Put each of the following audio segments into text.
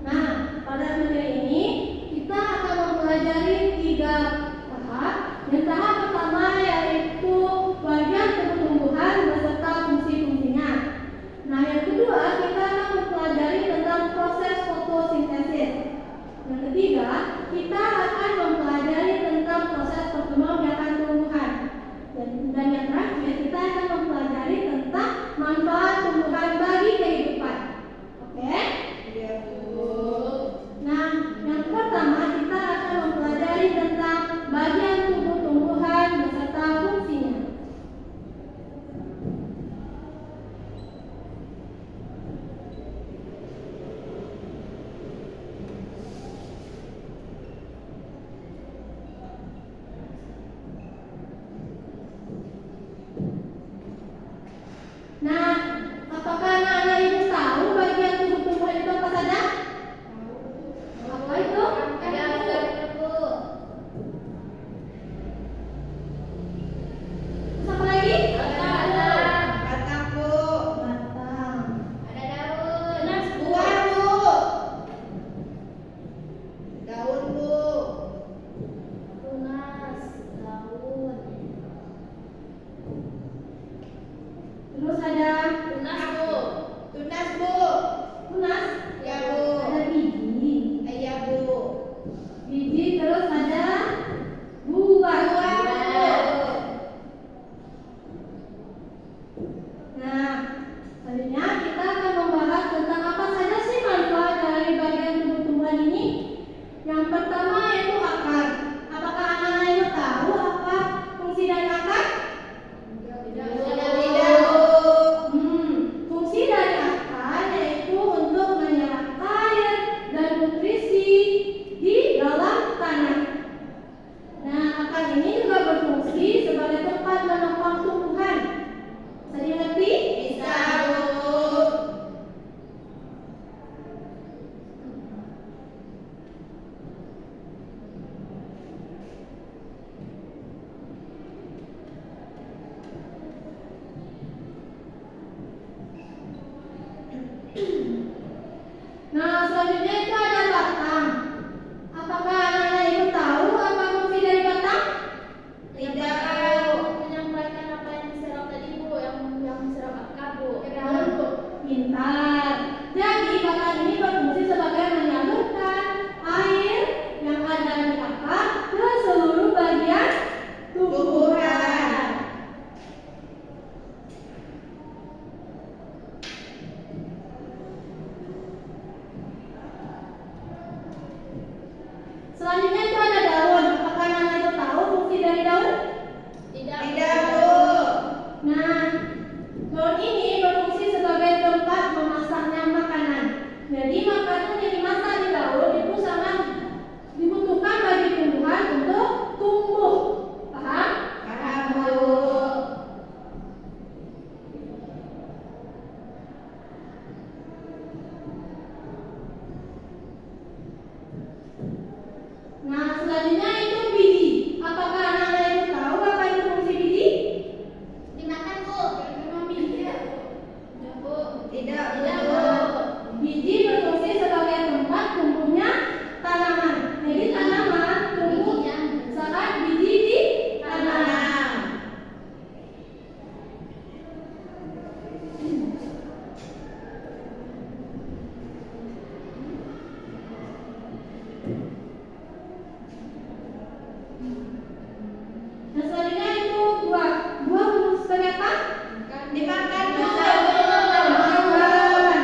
Nah, pada materi ini kita akan mempelajari 3 tahap. Yang tahap pertama yaitu bagian tubuh tumbuhan beserta fungsi-fungsinya. Nah, yang kedua kita akan mempelajari tentang proses fotosintesis. Yang ketiga, kita akan mempelajari tentang proses perkembangbiakan tumbuhan. Dan yang terakhir, kita akan mempelajari tentang manfaat tumbuhan bagi kehidupan. Oke? Iya, Bu. Nah, yang pertama kita akan mempelajari tentang bagian tubuh tumbuhan beserta fungsinya. Nah, apakah anak-anak ibu tahu bagian tubuh tumbuhan itu apa saja? Apa itu? Ada Bu. Terus apa lagi? Batang, Bu. Batang. Ada daun. Tunas, Bu. Buah, Bu. Daun, Bu. Tunas, daun. Terus ada Tunas, Bu. Tunas, Bu. tunas, Ya, Bu. ada biji. Iya, Bu. Biji terus ada buah. Buah, Bu. Nah, selanjutnya kita akan membahas tentang apa saja sih manfaat dari bagian tubuh tumbuhan ini. Yang pertama yaitu akar. Apakah anak-anak ibu tahu apa fungsi dari akar? Tidak, Bu. Fungsi dari akar yaitu untuk menyerap air dan nutrisi di dalam tanah. Nah, akar ini juga berfungsi sebagai tempat menopang tumbuhan. Bisa dimengerti? Bisa, Bu. Nah, selanjutnya itu ada batang. Apakah anak-anak ibu tahu apa fungsi dari batang? Tidak, Bu. Menyampaikan apa yang diserap tadi, Bu, yang diserap akar, Bu. Pintar. Jadi batang ini berfungsi sebagai menyalurkan air yang ada di akar ke seluruh bagian tumbuhan. Selanjutnya itu ada daun. Apakah anak-anak ibu tahu fungsi dari daun? Tidak, Tidak, Bu. Nah, daun ini berfungsi sebagai tempat memasaknya makanan. Jadi makanan yang dimasak di daun itu sangat dibutuhkan bagi tumbuhan untuk tumbuh. Paham? Paham, Bu. Nah, selanjutnya itu biji. Apakah anak-anak ibu tahu apa itu fungsi biji? dimakan, Bu. Tidak, Bu. Tidak, Bu. Biji berfungsi sebagai tempat tumbuhnya tanaman. Jadi tanaman tumbuh saat biji di tanah. Nah, selanjutnya itu buah. Buah berfungsi sebagai apa? Dimakan, Bu. Dimakan.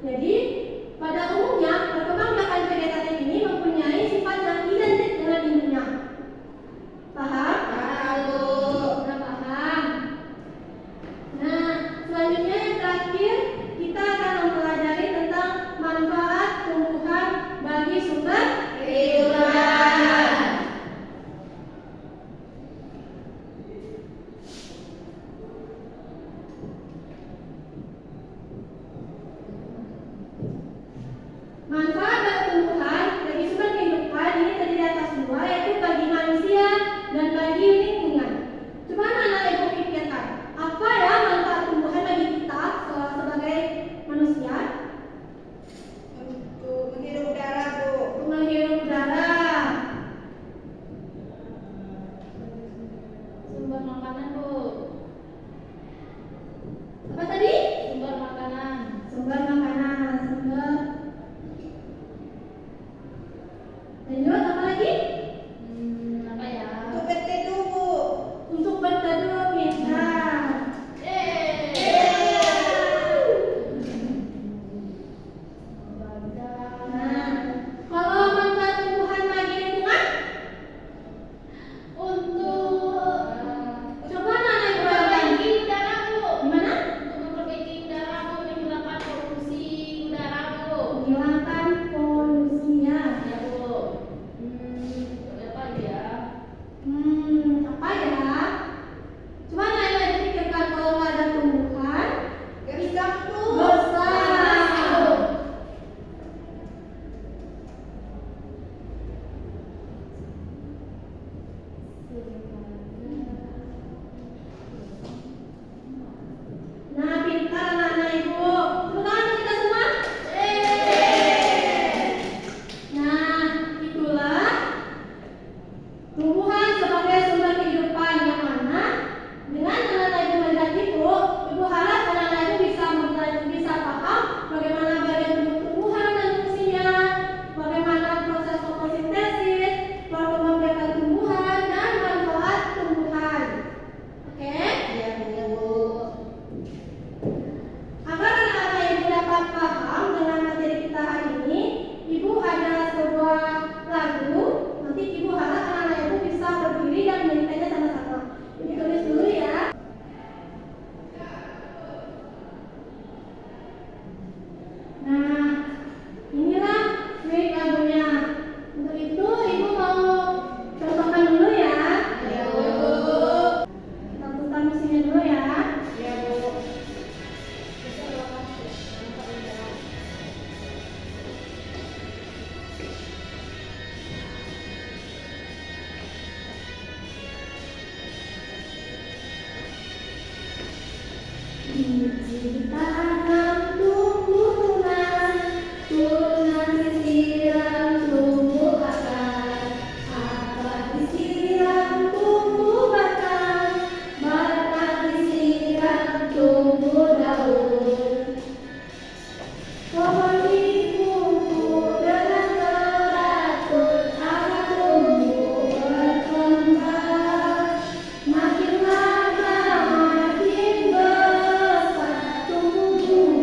Jadi, pada umumnya perkembangbiakan vegetatif ini mempunyai sifat yang identik dengan induknya. Paham? Tahu. Sudah paham. Nah, selanjutnya yang terakhir kita akan mempelajari tentang manfaat tumbuhan bagi sumber Kehidupan. Manfaat bagi tumbuhan bagi sumber kehidupan ini terdiri atas dua, yaitu bagi manusia dan bagi lingkungan. Coba anak ibu pikirkan, apa ya manfaat tumbuhan bagi kita sebagai manusia? Untuk menghirup udara, Bu. Untuk menghirup udara, Sumber makanan, Bu. apa tadi? Sumber makanan. Sumber makanan, sumber. Lanjut, apa lagi? Apa ya? Untuk berteduh, Bu. Untuk berteduh, pintar. Nah, kalau manfaat tumbuhan bagi lingkungan, Untuk coba anak ibu bayangkan. memperbaiki udara, Bu. Gimana? Untuk memperbaiki udara, Bu, menghilangkan polusi udara, Bu. Menghilangkan polusinya. Ya, Bu. Apa lagi ya? Apa ya? Coba anak ibu pikirkan kalau nggak ada tumbuhan, Gersang, Bu. gersang. Nah, pintar anak-anak ibu. Tepuk tangan untuk kita semua. Nah, itulah tumbuhan sebagai sumber kehidupan yang mana dengan anak-anak ibu melihat itu, ibu harap anak-anak ibu bisa paham bagaimana bagian tubuh tumbuhan dan fungsinya, bagaimana proses fotosintesis, perkembangbiakan tumbuhan dan manfaat tumbuhan. Oke? Iya, Bu. Agar anak-anak ibu dapat paham dengan materi kita hari ini, ibu ada sebuah lagu. Nanti ibu harap anak-anak ibu bisa berdiri dan menyanyikannya sama-sama. Ibu tulis dulu ya. Nah, inilah lirik lagunya. Untuk itu ibu mau contohkan dulu ya. Iya, Bu. Kita putar musiknya dulu ya. Iya, Bu. Biji tanam tumbuhan, turunan disiram tumbuh akar, akar disiram tumbuh batang, batang disiram tumbuh daun. Pohon dipupuk dengan teratur agar tumbuh berkembang. Makin lama makin besar tumbuh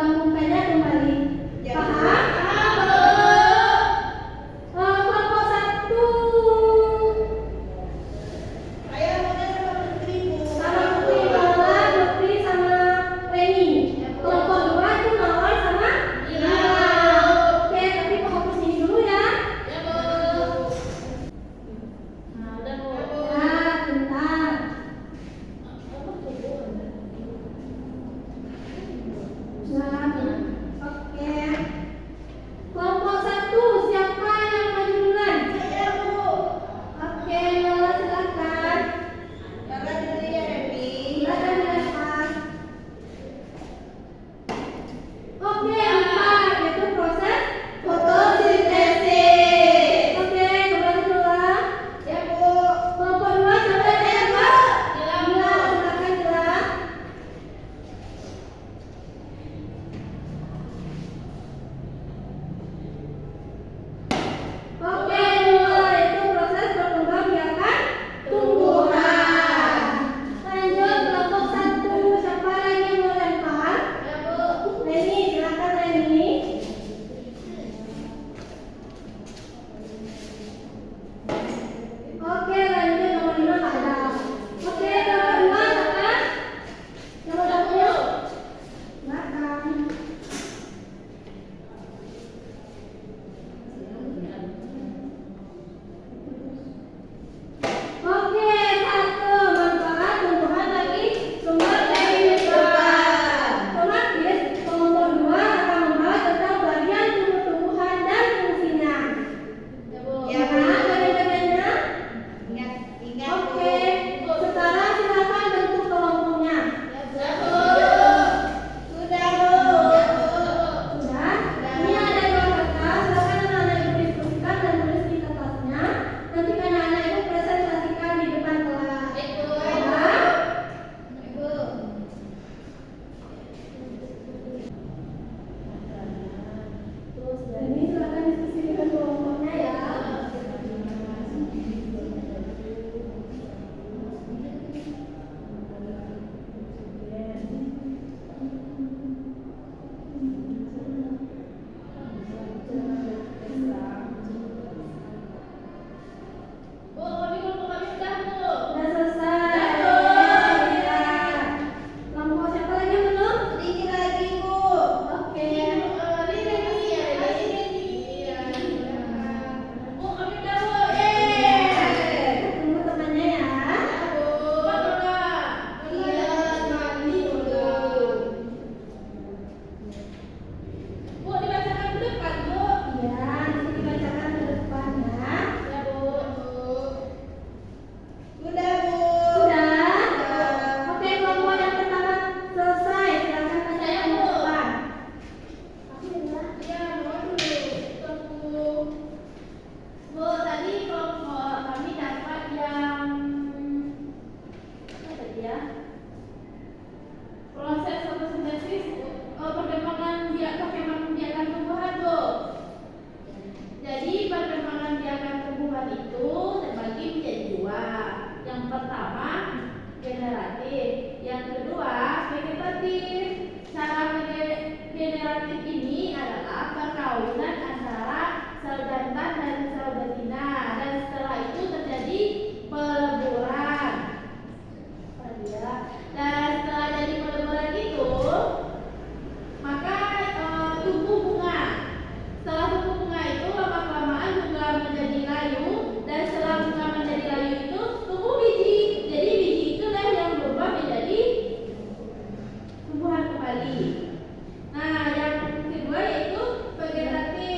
melambungkannya kembali. Ya, Paham? Kelompok 1 Saya mana sama Putri, Bu? sama Putri Mawar, Putri sama Reni. Kelompok 2 itu Mawar sama Mira. Oke, tapi fokus ini dulu ya. Ya, Bu. Nah, udah, Bu. Ya, bentar. Nah, oke. Kelompok 1 siapa yang maju duluan? Saya, Bu. Oke, Lola silakan. Kakak dulu ya, Remi. Silakan dilempar. Oke, 4 yaitu proses fotosintesis. Oke, kembali Lola. Ya, Bu. Kelompok 2 siapa yang dilempar? Dila, Bu. Dila, silakan Dila. Oke, 2 itu proses berkembang biakan tumbuhan. Lanjut kelompok 1 siapa lagi yang mau lempar? Ya, Bu. Reni, silakan Reni. Oke, lanjut nomor 5 nggak ada. Oke, nomor 2 siapa? Nomor 1. Silakan. Oke, 1 manfaat tumbuhan bagi sumber kehidupan. Otomatis kelompok 2 akan membahas tentang bagian tumbuh-tumbuhan dan fungsinya. Ya, Bu. Ya, Bu. Nah, bagian-bagiannya. Ingat, ingat, Bu. Oke, sekarang silakan bentuk kelompoknya. Ya, Bu. Sudah, Bu. Sudah. Ini ada 2 kertas. Silakan anak-anak ibu diskusikan dan tulis di kertasnya. Nanti anak-anak ibu presentasikan di depan kelas. Baik, Bu. Ya. Ibu. Ini silakan diskusikan kelompoknya ya. Bu, kelompok kami sudah, Bu. Sudah selesai. Ya. Kelompok siapa lagi yang belum? Sedikit lagi, Bu. Oke. Ini Reni ya, Reni. Iya. Bu, kami sudah, Bu. Tunggu temannya ya. Cepat, Lola. Iya, mandi dulu. Bu, dibacakan ke depan, Bu. Iya, nanti dibacakan ke depan ya. Ya, Bu. Sudah, Bu. Sudah. Oke, kelompok yang pertama selesai. Silakan baca Saya, yang Bu. depan. Iya, mohon dulu. Tunggu. Bu, tadi kelompok kami dapat yang apa tadi ya? Proses fotosintesis, perkembangan biakan tumbuhan, Bu. Jadi perkembangan biakan tumbuhan itu terbagi menjadi 2. Yang pertama generatif, yang kedua vegetatif. Cara generatif ini adalah perkawinan antara sel jantan dan sel betina, dan setelah itu terjadi peleburan. Dan setelah jadi peleburan itu, maka tumbuh bunga. Setelah tumbuh bunga itu lama-kelamaan bunga menjadi layu, dan setelah bunga menjadi layu itu tumbuh biji. Jadi biji itulah yang berubah menjadi tumbuhan kembali. Nah, yang kedua yaitu vegetatif.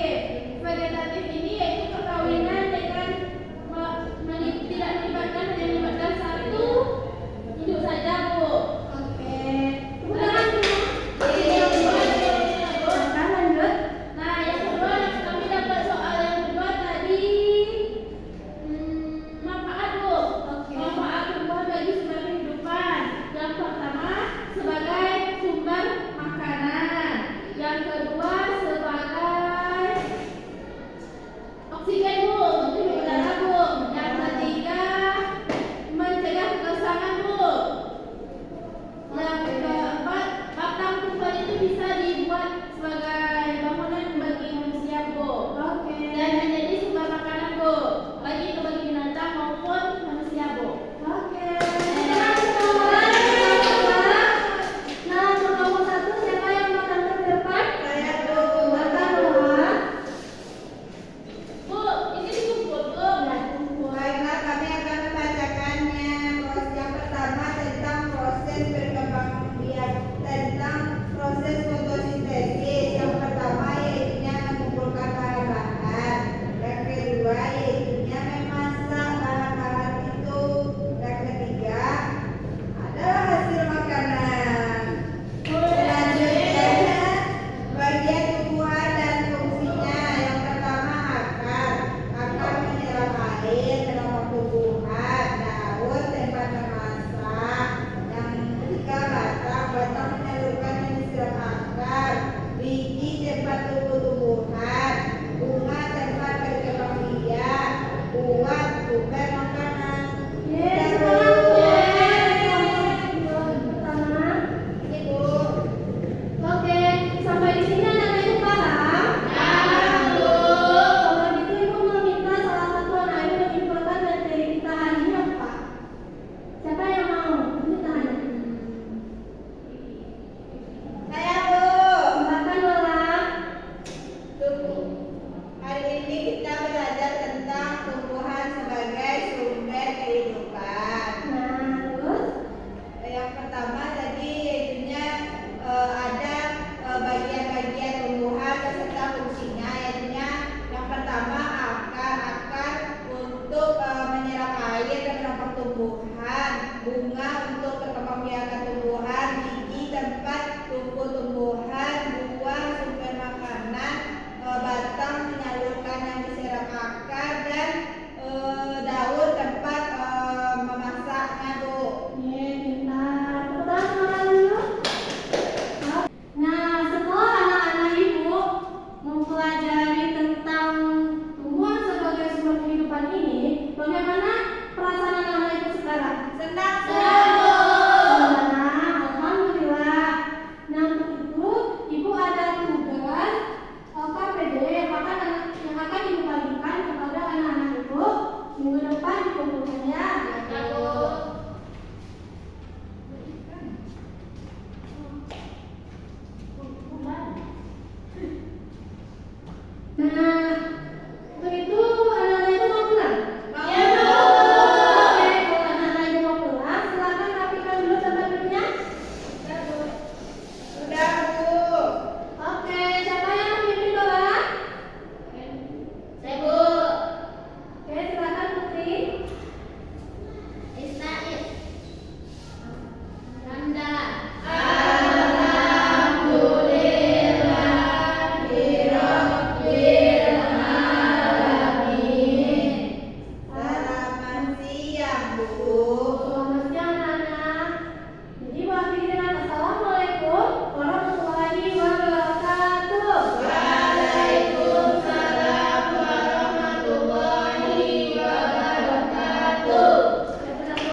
sebagai bangunan bagi manusia, Bu. Oke. Dan menjadi sumber makanan, Bu. Lagi, Bu.